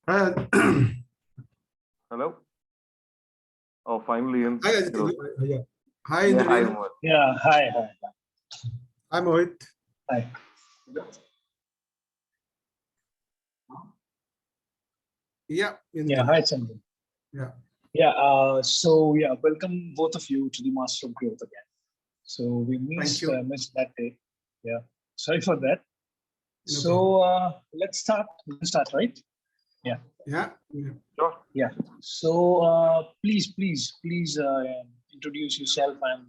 Hi, Hello. Oh, finally in. hi, Aditya. Yeah. Hi, Yeah, hi, Indian. Mohit. Yeah, hi. Hi, Mohit. Hi. Yeah. Yeah, hi, Chandan. Yeah. Yeah, welcome both of you to the Master of Growth again. So we Thank missed you. that day. Yeah, sorry for that. No So problem. let's start. We can start, right? Yeah. Yeah. Sure. Yeah. So please introduce yourself and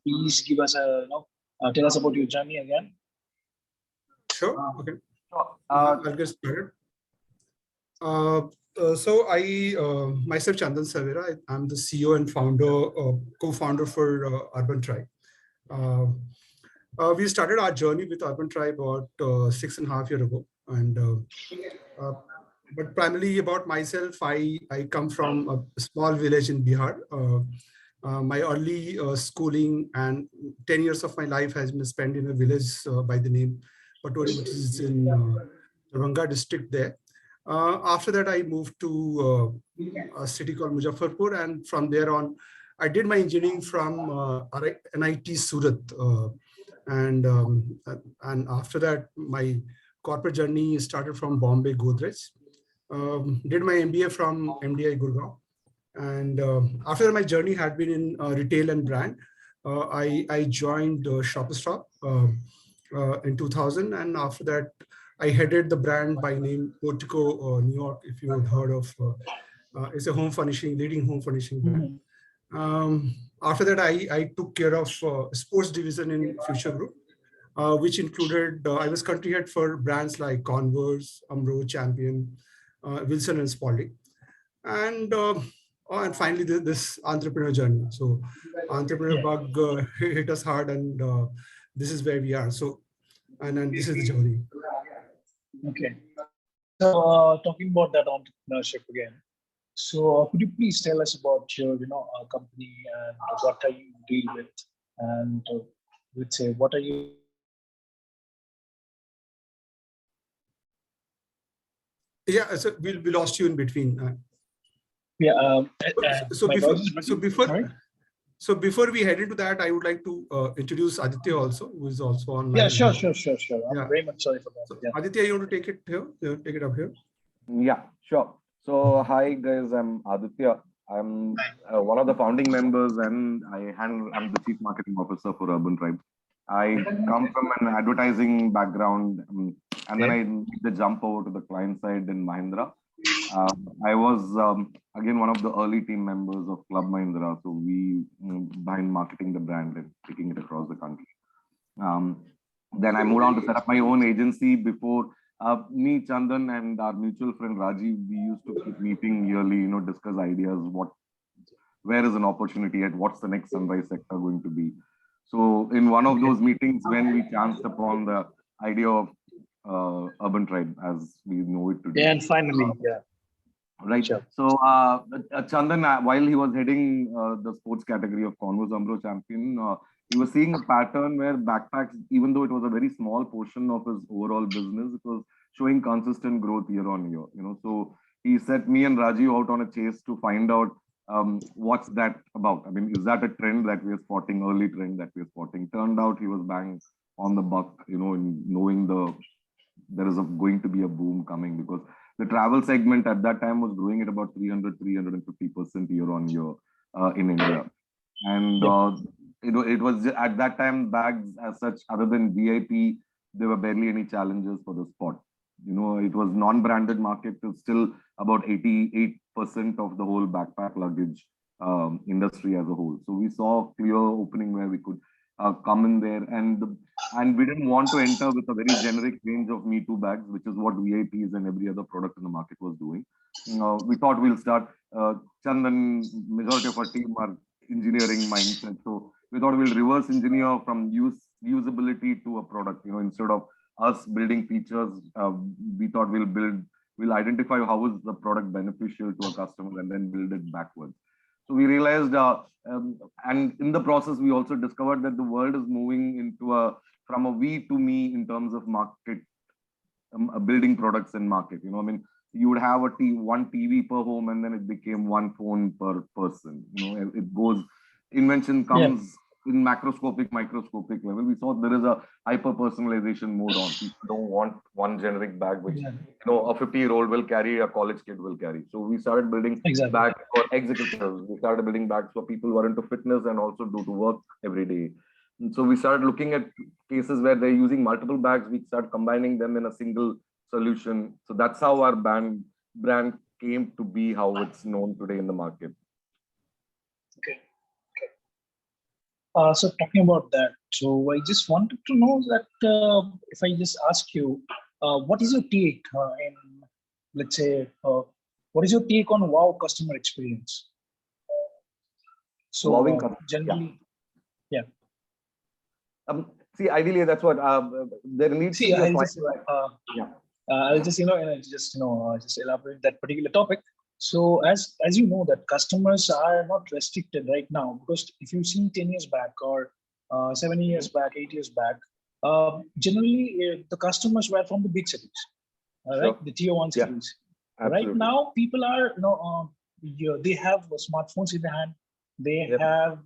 please give us tell us about your journey again. Sure. Okay. Sure. I'll get started. So I myself Chandan Sawera. I'm the CEO and founder, co-founder for Urbantribe. We started our journey with Urbantribe about 6.5 years ago, and but primarily about myself, I come from a small village in Bihar. My early schooling and 10 years of my life has been spent in a village by the name Patori, which is in Darbhanga district there. After that, I moved to a city called Muzaffarpur, and from there on, I did my engineering from NIT Surat, and after that, my corporate journey started from Bombay Godrej. Did my MBA from MDI Gurgaon, and after that, my journey had been in retail and brand. I joined Shopper Stop in 2000, and after that, I headed the brand by name Portico New York. If you have heard of, it's a leading home furnishing brand. After that, I took care of sports division in Future Group, which included, I was country head for brands like Converse, Umbro, Champion, Wilson and Spalding. And finally, this entrepreneur journey. So entrepreneur bug hit us hard, and this is where we are. So, and this is the journey. Okay. So talking about that entrepreneurship again. So could you please tell us about your company and what are you deal with, and let's say what are you. Yeah, so we lost you in between. Yeah. So My before, voice is so breaking. before, Sorry? so before we head into that, I would like to introduce Aditya also, who is also online. Yeah, sure. I'm Yeah. very much sorry for that. So Yeah. Aditya, you want to take it here? Take it up here. Yeah, sure. So, hi guys, I'm Aditya. I'm one of the founding members, and I'm the chief marketing officer for Urbantribe. I come from an advertising background, and then I made the jump over to the client side in Mahindra. I was again one of the early team members of Club Mahindra, so we behind marketing the brand and taking it across the country. Then I moved on to set up my own agency. Before me, Chandan, and our mutual friend Rajiv, we used to keep meeting yearly, discuss ideas, where is an opportunity at, what's the next sunrise sector going to be. So in one of those meetings, when we chanced upon the idea of Urbantribe as we know it today. Yeah, and finally, yeah. Right. Sure. So Chandan, while he was heading the sports category of Converse Umbro Champion, he was seeing a pattern where backpacks, even though it was a very small portion of his overall business, it was showing consistent growth year on year. So he set me and Rajiv out on a chase to find out what's that about. I mean, is that a trend that we are spotting, early trend that we are spotting? Turned out he was bang on the buck, in knowing there is going to be a boom coming, because the travel segment at that time was growing at about 350% year on year in India. And it was at that time, bags as such, other than VIP, there were barely any challenges for the spot. It was non-branded market. It's still about 88% of the whole backpack luggage industry as a whole. So we saw a clear opening where we could come in there, and we didn't want to enter with a very generic range of Me Too bags, which is what VIPs and every other product in the market was doing. We thought we'll start. Chandan, majority of our team are engineering mindset, so we thought we'll reverse engineer from usability to a product. Instead of us building features, we thought we'll identify how is the product beneficial to a customer and then build it backwards. So we realized, and in the process, we also discovered that the world is moving into from a we to me in terms of market, building products and market. you would have one TV per home, and then it became one phone per person. It goes, invention comes in macroscopic, microscopic level. We saw there is a hyper personalization mode on. People don't want one generic bag, which a 50-year-old will carry, a college kid will carry. So we started building bags for executives. We started building bags for people who are into fitness and also do to work every day. And so we started looking at cases where they're using multiple bags. We start combining them in a single solution. So that's how our brand came to be, how it's known today in the market. Okay. So talking about that, so I just wanted to know that if I just ask you, what is your take in, let's say, what is your take on wow customer experience? So generally, see, ideally, that's what there needs to be a point. I'll just just elaborate that particular topic. So as you know that customers are not restricted right now, because if you see 10 years back or 7 years back, 8 years back, generally the customers were from the big cities, right? The tier 1 cities. Absolutely. Right now, people are they have smartphones in their hand. They have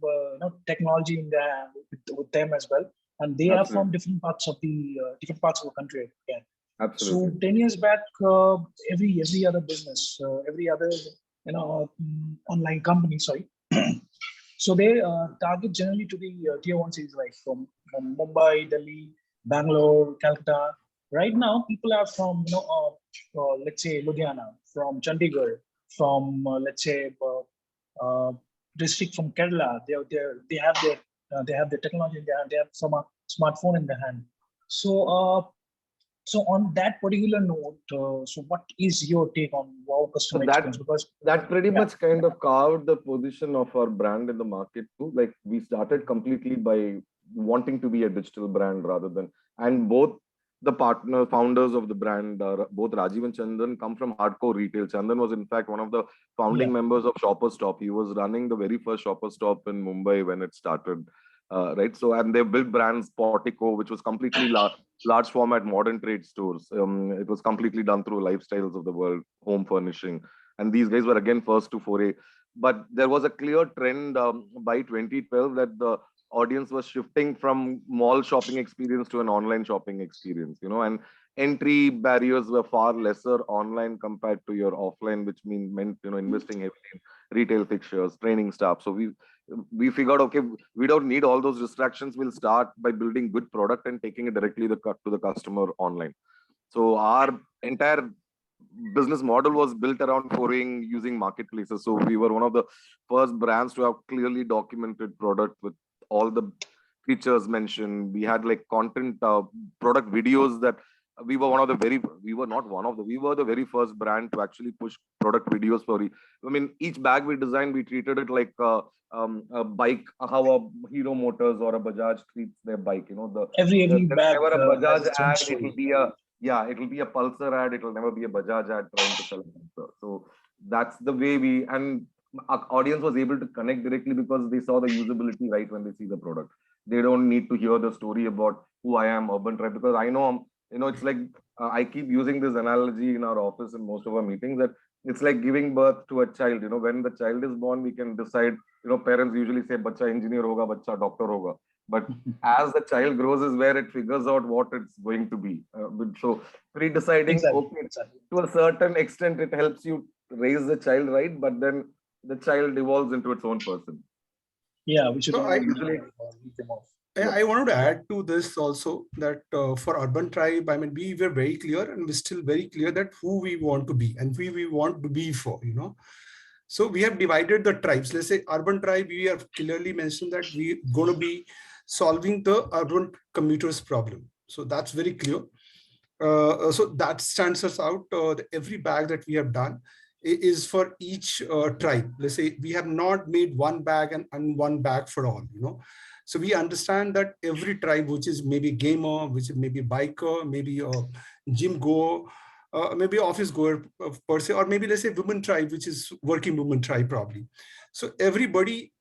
technology in their hand with them as well, and they are from different parts of the country again. Absolutely. So 10 years back, every other business, every other online company, so they target generally to the tier 1 cities like from Mumbai, Delhi, Bangalore, Calcutta. Right now, people are from let's say Ludhiana, from Chandigarh, from let's say district from Kerala. They have their technology in their hand. They have some smartphone in their hand. So on that particular note, so what is your take on wow customer experience? Because that pretty much kind of carved the position of our brand in the market too. Like we started completely by wanting to be a digital brand rather than, and both the founders of the brand, both Rajiv and Chandan, come from hardcore retail. Chandan was in fact one of the founding members of Shopper Stop. He was running the very first Shopper Stop in Mumbai when it started. Right. So, and they built brands, Portico, which was completely large format modern trade stores. It was completely done through Lifestyles of the World, home furnishing. And these guys were again first to foray. But there was a clear trend by 2012 that the audience was shifting from mall shopping experience to an online shopping experience, and entry barriers were far lesser online compared to your offline, which meant investing heavily in retail fixtures, training staff. So we figured, okay, we don't need all those distractions. We'll start by building good product and taking it directly to the customer online. So our entire business model was built around foraying using marketplaces. So we were one of the first brands to have clearly documented product with all the features mentioned. We had like content, product videos that we were the very first brand to actually push product videos for. I mean, each bag we designed, we treated it like a bike, how a Hero Motors or a Bajaj treats their bike. Every bag. Never a Bajaj ad. It will be a Pulsar ad. It will never be a Bajaj ad trying to sell a Pulsar. So that's the way and our audience was able to connect directly because they saw the usability right when they see the product. They don't need to hear the story about who I am, Urbantribe, because I know, it's like I keep using this analogy in our office in most of our meetings that it's like giving birth to a child. When the child is born, we can decide, parents usually say, bacha engineer hoga, bacha doctor hoga. But as the child grows is where it figures out what it's going to be. So pre-deciding, to a certain extent, it helps you raise the child right, but then the child evolves into its own person. Yeah, we should I wanted to add to this also that for Urbantribe, I mean, we were very clear and we're still very clear that who we want to be and who we want to be for, So we have divided the tribes. Let's say Urbantribe, we have clearly mentioned that we're going to be solving the urban commuters problem. So that's very clear. So that stands us out. Every bag that we have done is for each tribe. Let's say we have not made one bag and one bag for all, So we understand that every tribe, which is maybe gamer, which is maybe biker, maybe a gym goer, maybe office goer per se, or maybe let's say women tribe, which is working women tribe probably. So everybody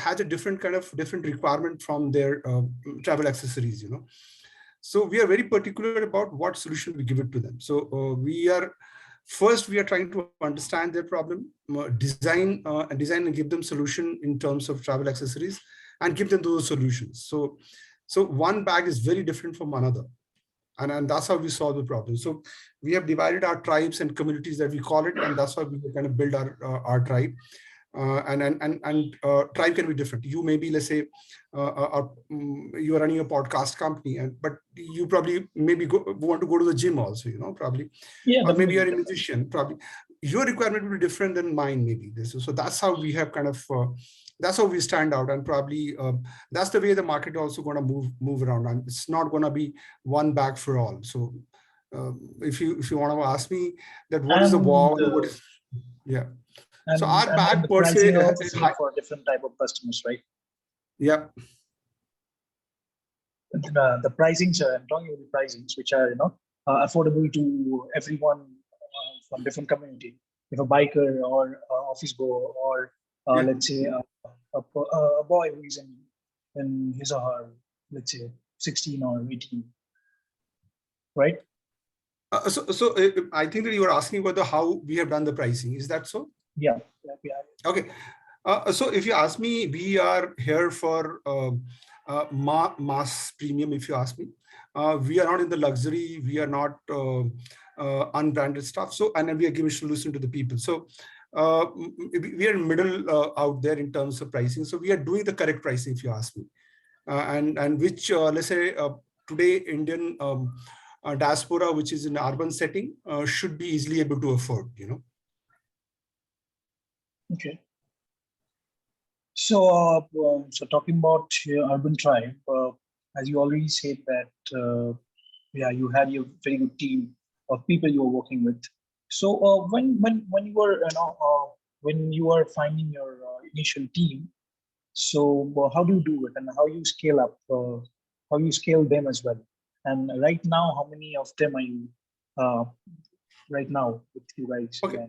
has a different requirement from their travel accessories, So we are very particular about what solution we give it to them. So we are first we are trying to understand their problem, design and give them solution in terms of travel accessories, and give them those solutions. So one bag is very different from another. And that's how we solve the problem. So we have divided our tribes and communities, that we call it, and that's why we kind of build our tribe. Tribe can be different. You may be, let's say, you are running a podcast company, but you probably maybe want to go to the gym also, probably. Yeah, or maybe you're a musician, probably. Your requirement will be different than mine, maybe. So that's how we have kind of, that's how we stand out, and probably that's the way the market also going to move around, and it's not going to be one bag for all. So if you want to ask me that what is the wow, what is, yeah. So our bag the per se is high for different type of customers, right? Yeah. The pricings, I'm talking about the pricings, which are affordable to everyone from different community. If a biker or office goer, or let's say a boy who is in his or her, let's say 16 or 18, right? So I think that you were asking about how we have done the pricing. Is that so? Yeah. Okay. So if you ask me, we are here for mass premium. If you ask me, we are not in the luxury. We are not unbranded stuff. So, and then we are giving solution to the people. So we are in middle out there in terms of pricing. So we are doing the correct pricing, if you ask me, and which let's say today Indian diaspora, which is in urban setting, should be easily able to afford. Okay. So, so talking about Urbantribe, as you already said that, yeah, you had your very good team of people you were working with. So, when you were, when you are finding your initial team, so how do you do it, and how you scale up, how you scale them as well? And right now, how many of them are you right now with you guys? Okay.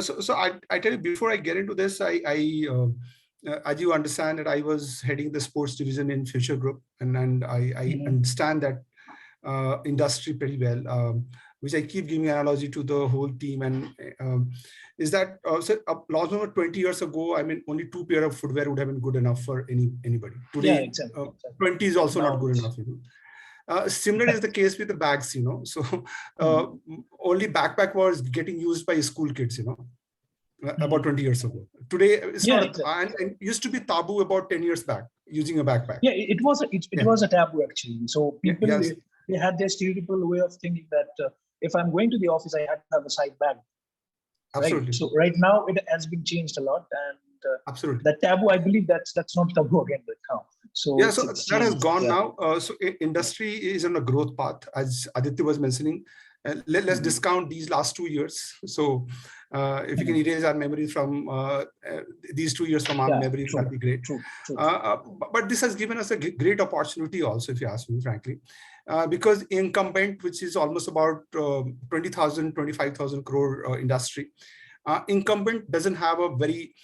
So I tell you, before I get into this, as you understand that I was heading the sports division in Future Group, and I understand that industry pretty well, which I keep giving analogy to the whole team. And is that so long over 20 years ago, I mean, only 2 pair of footwear would have been good enough for anybody. Today, yeah, exactly. 20 is also not good enough. Similar is the case with the bags, so only backpack was getting used by school kids, about 20 years ago. Today, it's not, exactly. And it used to be taboo about 10 years back, using a backpack. Yeah, it was a taboo actually. So people, they had their stereotypical way of thinking that if I'm going to the office, I have to have a side bag. Absolutely. Right? So right now it has been changed a lot, and absolutely, that taboo, I believe that's not taboo again right now. So yeah, so that has gone now. So industry is on a growth path, as Aditya was mentioning. Let's discount these last 2 years. So if you can erase our memory from these 2 years from our memory, that'd be great. True. But this has given us a great opportunity also, if you ask me, frankly, because incumbent, which is almost about 20,000, 25,000 crore industry, incumbent doesn't have a very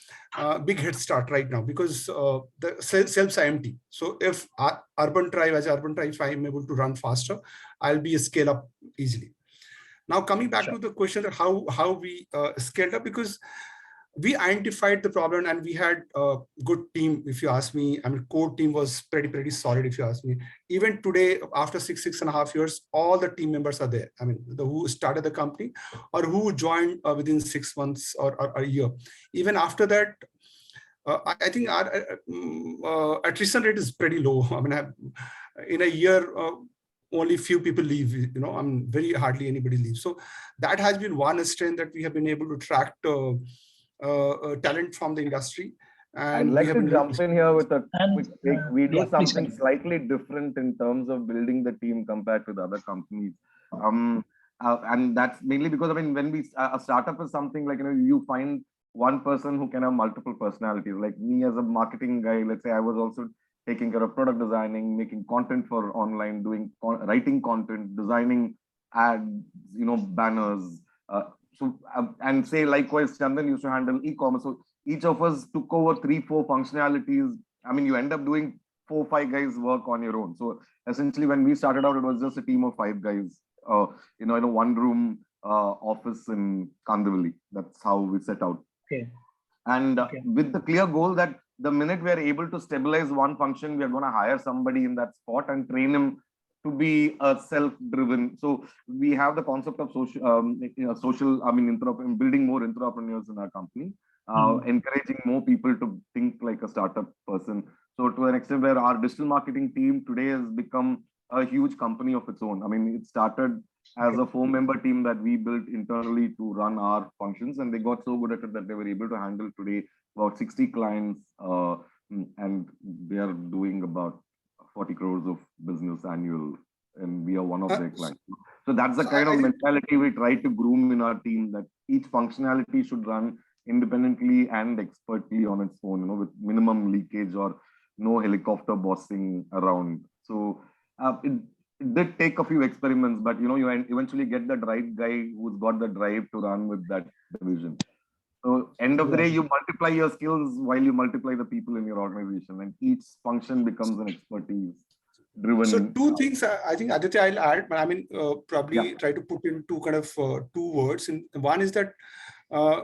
big head start right now, because the shelves are empty. So if Urbantribe, as Urbantribe, if I'm able to run faster, I'll be a scale up easily. Now, coming back to the question that how we scaled up, because we identified the problem and we had a good team, if you ask me. I mean, core team was pretty solid, if you ask me. Even today, after 6.5 years, all the team members are there. I mean, who started the company or who joined within 6 months or a year. Even after that, I think our attrition rate is pretty low. I mean, in a year, only few people leave, very hardly anybody leaves. So that has been one strength, that we have been able to attract talent from the industry. And I'd like to jump in here with a quick take. We do something slightly different in terms of building the team compared to the other companies. And that's mainly because, I mean, when a startup is something like, you find one person who can have multiple personalities. Like me as a marketing guy, let's say I was also taking care of product designing, making content for online, writing content, designing ads, banners. And say likewise, Chandan used to handle e-commerce. So each of us took over 3-4 functionalities. I mean, you end up doing 4-5 guys work on your own. So essentially, when we started out, it was just a team of 5 guys, in one room, office in Kandivali. That's how we set out. Okay. And Okay. with the clear goal that the minute we are able to stabilize one function, we are going to hire somebody in that spot and train him to be a self-driven. So we have the concept of social, building more entrepreneurs in our company, encouraging more people to think like a startup person. So to an extent where our digital marketing team today has become a huge company of its own. I mean, it started as a 4-member team that we built internally to run our functions, and they got so good at it that they were able to handle today about 60 clients, and they are doing about 40 crores of business annual, and we are one of their clients. So that's the kind of mentality we try to groom in our team, that each functionality should run independently and expertly on its own, with minimum leakage or no helicopter bossing around. So it did take a few experiments, but you eventually get that right guy who's got the drive to run with that division. So end of the day, you multiply your skills while you multiply the people in your organization, and each function becomes an expertise driven. So two things I think, Aditya, I'll add, but I mean, probably try to put into kind of 2 words. And one is that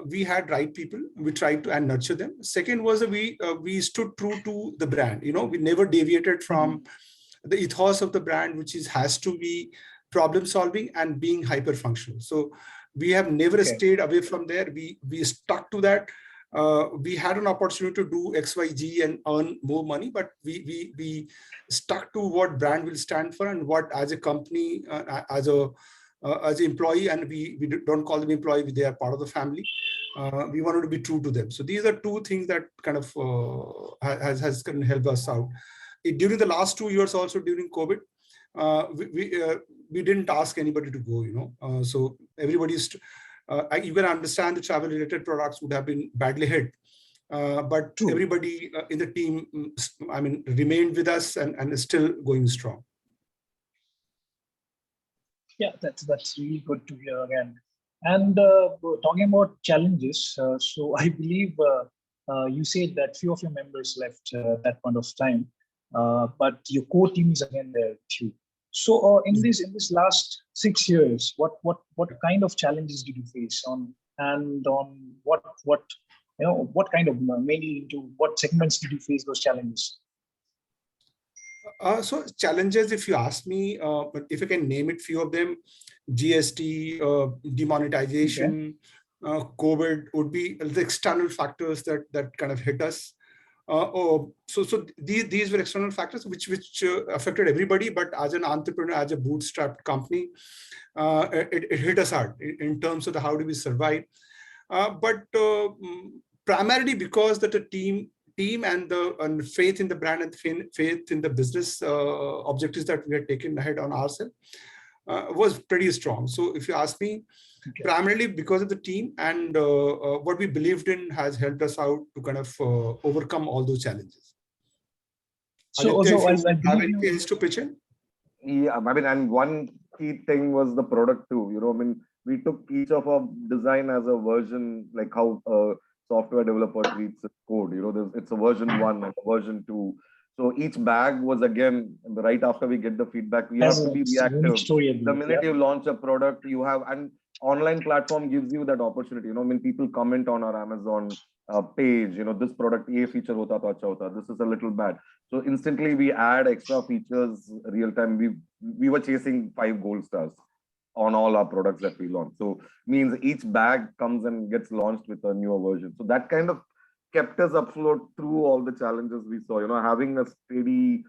we had right people, we tried to and nurture them. Second was that we stood true to the brand. We never deviated from the ethos of the brand, which has to be problem solving and being hyper functional. So we have never stayed away from there. We stuck to that. We had an opportunity to do XYZ and earn more money, but we stuck to what brand will stand for and what as a company, as an employee, and we don't call them employee, they are part of the family. We wanted to be true to them. So these are 2 things that kind of has kind of helped us out. During the last 2 years, also during COVID, we didn't ask anybody to go, so everybody's, you can understand the travel related products would have been badly hit. But everybody in the team, remained with us and is still going strong. Yeah, that's really good to hear again. And talking about challenges, so I believe you said that few of your members left at that point of time. But your core team is again there with you. So in this last 6 years, what kind of challenges did you face on what kind of, mainly into what segments did you face those challenges? So challenges, if you ask me, but if I can name it, few of them, GST, demonetization, COVID would be the external factors that kind of hit us. So these were external factors which affected everybody, but as an entrepreneur, as a bootstrapped company, it hit us hard in terms of how do we survive. But primarily because that the team and faith in the brand and faith in the business objectives that we had taken ahead on ourselves was pretty strong. So if you ask me, primarily because of the team and what we believed in has helped us out to kind of overcome all those challenges. So Aditya, if you have anything else to pitch in? Yeah, and one key thing was the product too. We took each of our design as a version, like how a software developer treats its code. It's a version 1 and a version 2. So each bag was, again, right after we get the feedback, we have to be reactive. The minute you launch a product, you have, and online platform gives you that opportunity. People comment on our Amazon page, this product, ye feature hota to acha hota, this is a little bad. So instantly we add extra features real time. We were chasing 5 gold stars on all our products that we launch. So means each bag comes and gets launched with a newer version. So that kind of kept us afloat through all the challenges we saw. Having a steady,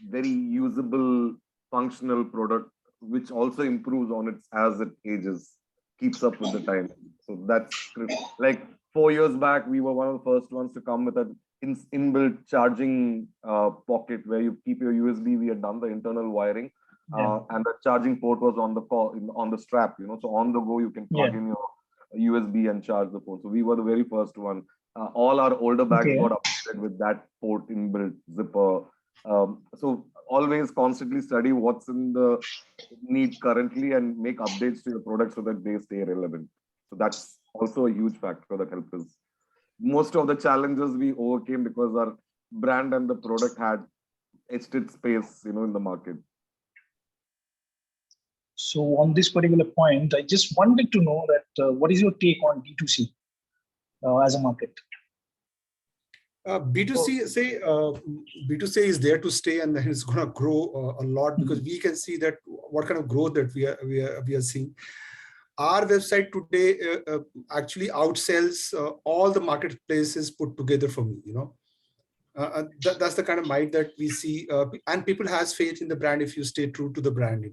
very usable, functional product, which also improves on it as it ages, keeps up with the time. So that's like 4 years back, we were one of the first ones to come with an inbuilt charging pocket where you keep your USB. We had done the internal wiring. And the charging port was on the strap, so on the go you can plug in your USB and charge the phone. So we were the very first one. All our older bags got updated with that port inbuilt zipper. So always constantly study what's in the need currently and make updates to your product so that they stay relevant. So that's also a huge factor that helped us. Most of the challenges we overcame because our brand and the product had etched its space, in the market. So on this particular point, I just wanted to know that what is your take on D2C as a market? B2C is there to stay, and then it's going to grow a lot, because we can see that what kind of growth that we are seeing. Our website today actually outsells all the marketplaces put together for me. That's the kind of might that we see, and people has faith in the brand if you stay true to the brand.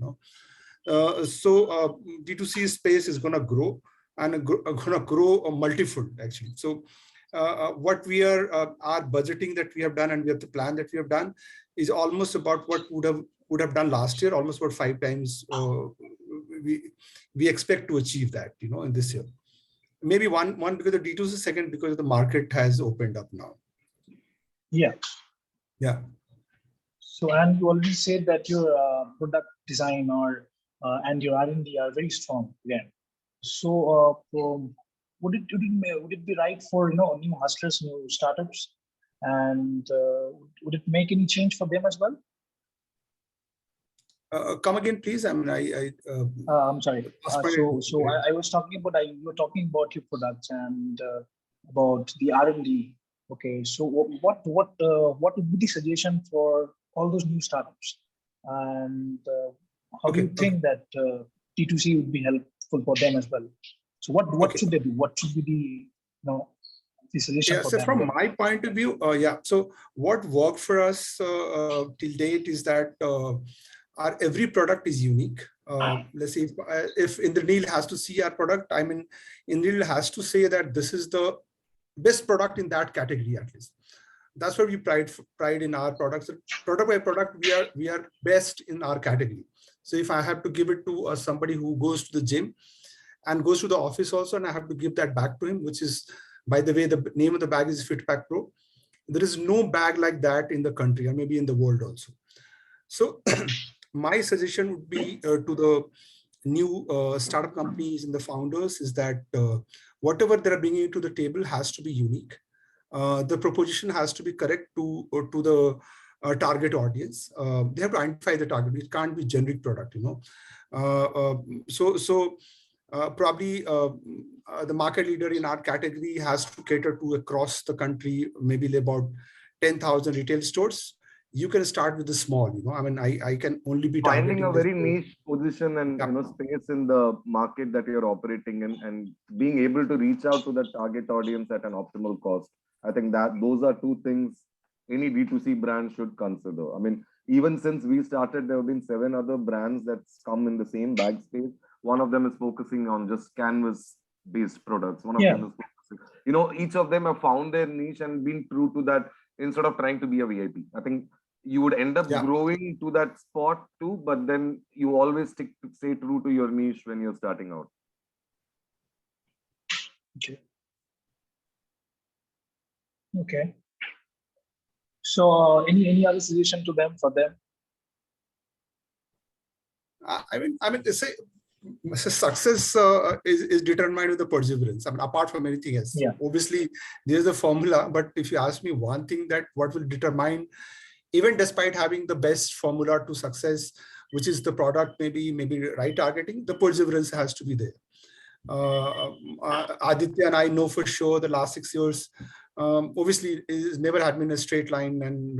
So D2C space is going to grow, and going to grow multifold actually. So what we are our budgeting that we have done, and we have the plan that we have done, is almost about what would have done last year, almost about 5 times. We expect to achieve that, in this year. Maybe one because of D2C, second because the market has opened up now. Yeah. So, and you already said that your product design and your R&D are very strong again. So would it be right for new hustlers, new startups, and would it make any change for them as well? Come again, please. I mean, I'm sorry. I was talking about you were talking about your products and about the R&D. Okay, so what would be the suggestion for all those new startups, and how do you think that D2C would be helpful for them as well? So what should they do? What should be the suggestion for so them? from my point of view, so what worked for us till date is that our every product is unique. Let's say if Indraneel has to see our product, I mean, Indraneel has to say that this is the best product in that category, at least. That's where we pride in our products. Product by product, we are best in our category. So if I have to give it to somebody who goes to the gym and goes to the office also, and I have to give that back to him, which is, by the way, the name of the bag is FitPack Pro. There is no bag like that in the country, or maybe in the world also. So my suggestion would be to the new startup companies and the founders is that whatever they're bringing to the table has to be unique. The proposition has to be correct to the target audience. They have to identify the target. It can't be generic product, probably the market leader in our category has to cater to across the country, maybe about 10,000 retail stores. You can start with the small, I mean, I can only be finding a very niche position and space in the market that you're operating in, and being able to reach out to the target audience at an optimal cost. I think that those are two things any D2C brand should consider. I mean, even since we started, there have been 7 other brands that's come in the same bag space. One of them is focusing on just canvas-based products. One of them is focusing, each of them have found their niche and been true to that instead of trying to be a VIP. I think you would end up growing to that spot too, but then you always stay true to your niche when you're starting out. Okay. So any other suggestion to them for them? I mean, they say success is determined with the perseverance. I mean, apart from anything else. Obviously, there's a formula, but if you ask me one thing, that what will determine, even despite having the best formula to success, which is the product, maybe right targeting, the perseverance has to be there. Aditya and I know for sure the last 6 years, obviously, it's never had been a straight line and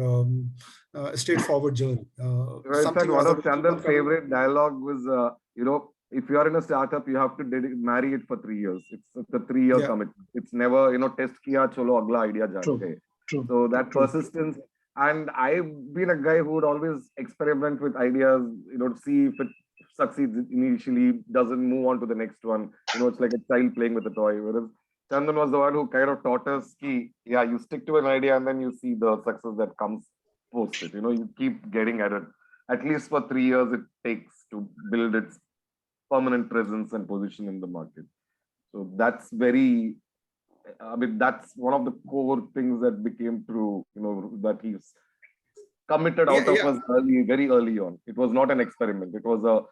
a straightforward journey. In fact, one of Chandan's favorite dialogue was, if you are in a startup, you have to marry it for 3 years. It's a 3-year commitment. It's never, test kiya, chalo, agla idea jante. So that persistence. And I've been a guy who would always experiment with ideas, see if it succeeds initially, doesn't move on to the next one. It's like a child playing with a toy. Whereas Chandan was the one who kind of taught us, you stick to an idea and then you see the success that comes post it. You keep getting at it. At least for 3 years it takes to build its permanent presence and position in the market. So that's that's one of the core things that became true, that he's committed out of us very early on. It was not an experiment. It was a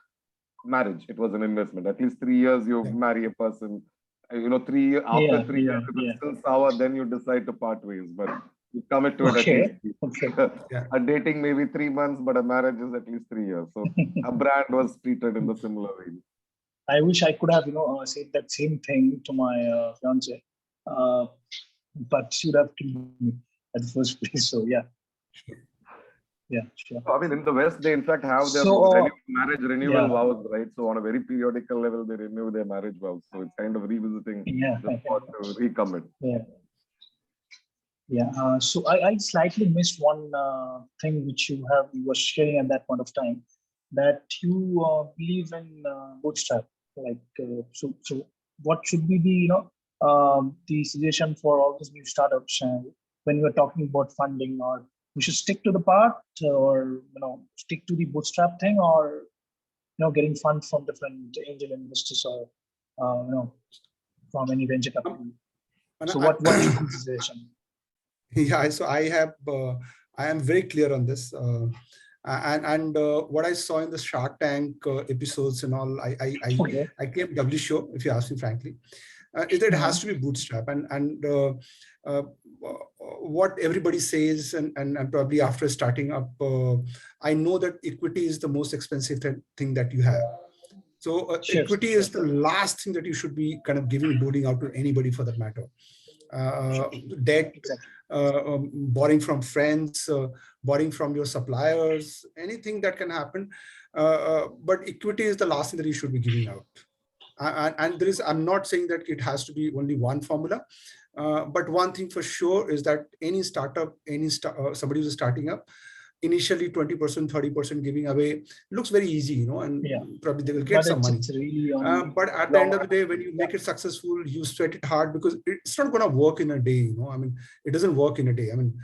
marriage. It was an investment. At least 3 years you marry a person, after 3 years, if it's still sour, then you decide to part ways. But You commit to it at Okay. least. Okay. Yeah. A dating maybe 3 months, but a marriage is at least 3 years. So a brand was treated in the similar way. I wish I could have, said that same thing to my fiance, uh, but she would have killed me at the first place. So yeah, sure. I mean, in the West, they in fact have their So marriage renewal yeah, vows, right? So on a very periodical level, they renew their marriage vows. So it's kind of revisiting yeah, the spot to recommit. yeah, yeah. So I slightly missed one thing which you were sharing at that point of time, that you believe in bootstrap. Like so what should be the the suggestion for all these new startups when you are talking about funding, or we should stick to the part, or stick to the bootstrap thing, or getting funds from different angel investors, or from any venture capital. And So I- what should be the suggestion? Yeah, so I am very clear on this. And what I saw in the Shark Tank episodes and all, Okay. I came doubly sure, if you ask me frankly, is that it has to be bootstrap. And uh, what everybody says, and probably after starting up, I know that equity is the most expensive thing that you have. So Sure. equity is the last thing that you should be kind of doling out to anybody for that matter. Debt, Exactly. borrowing from friends, borrowing from your suppliers, anything that can happen. But equity is the last thing that you should be giving out. And there is, I'm not saying that it has to be only one formula, but one thing for sure is that any startup, somebody who's starting up, initially 20%, 30% giving away looks very easy, and probably they will get But some money. it's really But at the end of the day, when you make it successful, you sweat it hard, because it's not going to work in a day. I mean, it doesn't work in a day. I mean,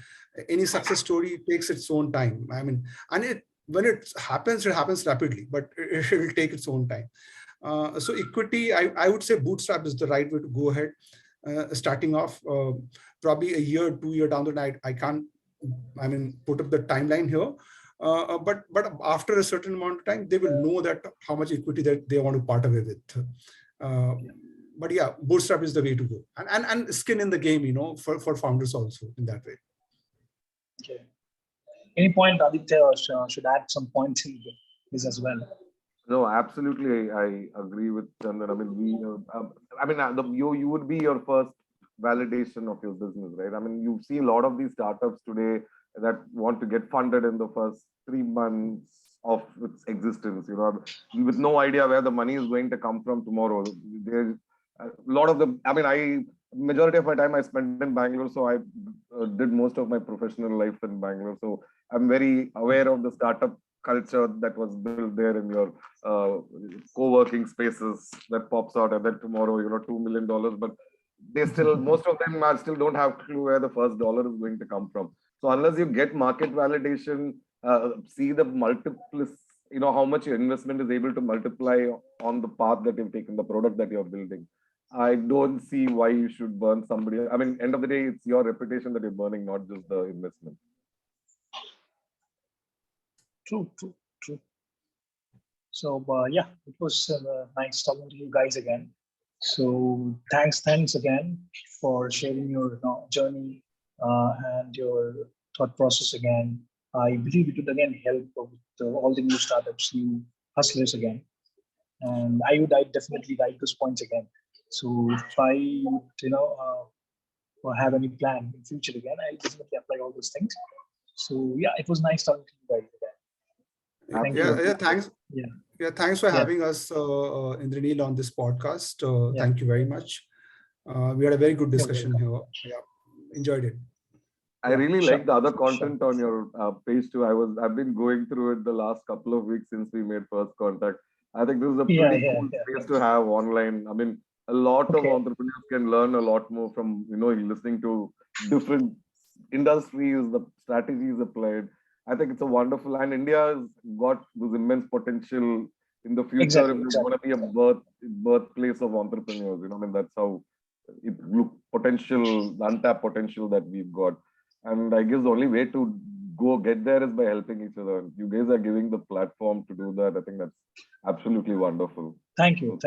any success story takes its own time. I mean, and when it happens rapidly, but it will take its own time. So equity, I would say bootstrap is the right way to go ahead. Starting off, probably a year, 2 year down the line, I can't, put up the timeline here. But after a certain amount of time, they will know that how much equity that they want to part away with. But yeah, bootstrap is the way to go, and skin in the game, for founders also in that way. Okay. Any point, Aditya, should add some points in this as well? No, absolutely, I agree with Chandan. I mean, you would be your first validation of your business, right? I mean, you see a lot of these startups today that want to get funded in the first 3 months of its existence, with no idea where the money is going to come from tomorrow. There's a lot of them. I mean, majority of my time I spent in Bangalore, so I did most of my professional life in Bangalore. So I'm very aware of the startup culture that was built there in your co-working spaces that pops out, and then tomorrow, $2 million, but they still, most of them still don't have clue where the first dollar is going to come from. So unless you get market validation, see the multiples, how much your investment is able to multiply on the path that you've taken, the product that you're building, I don't see why you should burn somebody. I mean, end of the day, it's your reputation that you're burning, not just the investment. True. So yeah, it was nice talking to you guys again. So thanks again for sharing your journey and your thought process again. I believe it would again help with all the new startups, new hustlers again. And I definitely write those points again. So if I or have any plan in future again, I'll definitely apply all those things. So yeah, it was nice talking to you guys again. Thank you. Yeah, thanks. Yeah, thanks for having us, Indranil, on this podcast. Thank you very much. We had a very good discussion here. Yeah, enjoyed it. I really like the other content on your page too. I've been going through it the last couple of weeks since we made first contact. I think this is a pretty cool space to have online. I mean, a lot of entrepreneurs can learn a lot more from listening to different industries, the strategies applied. I think it's a wonderful, and India has got this immense potential in the future. Exactly, It's going to be a birthplace of entrepreneurs. I mean, that's how it look potential, the untapped potential that we've got. And I guess the only way to go get there is by helping each other. You guys are giving the platform to do that. I think that's absolutely wonderful. Thank you.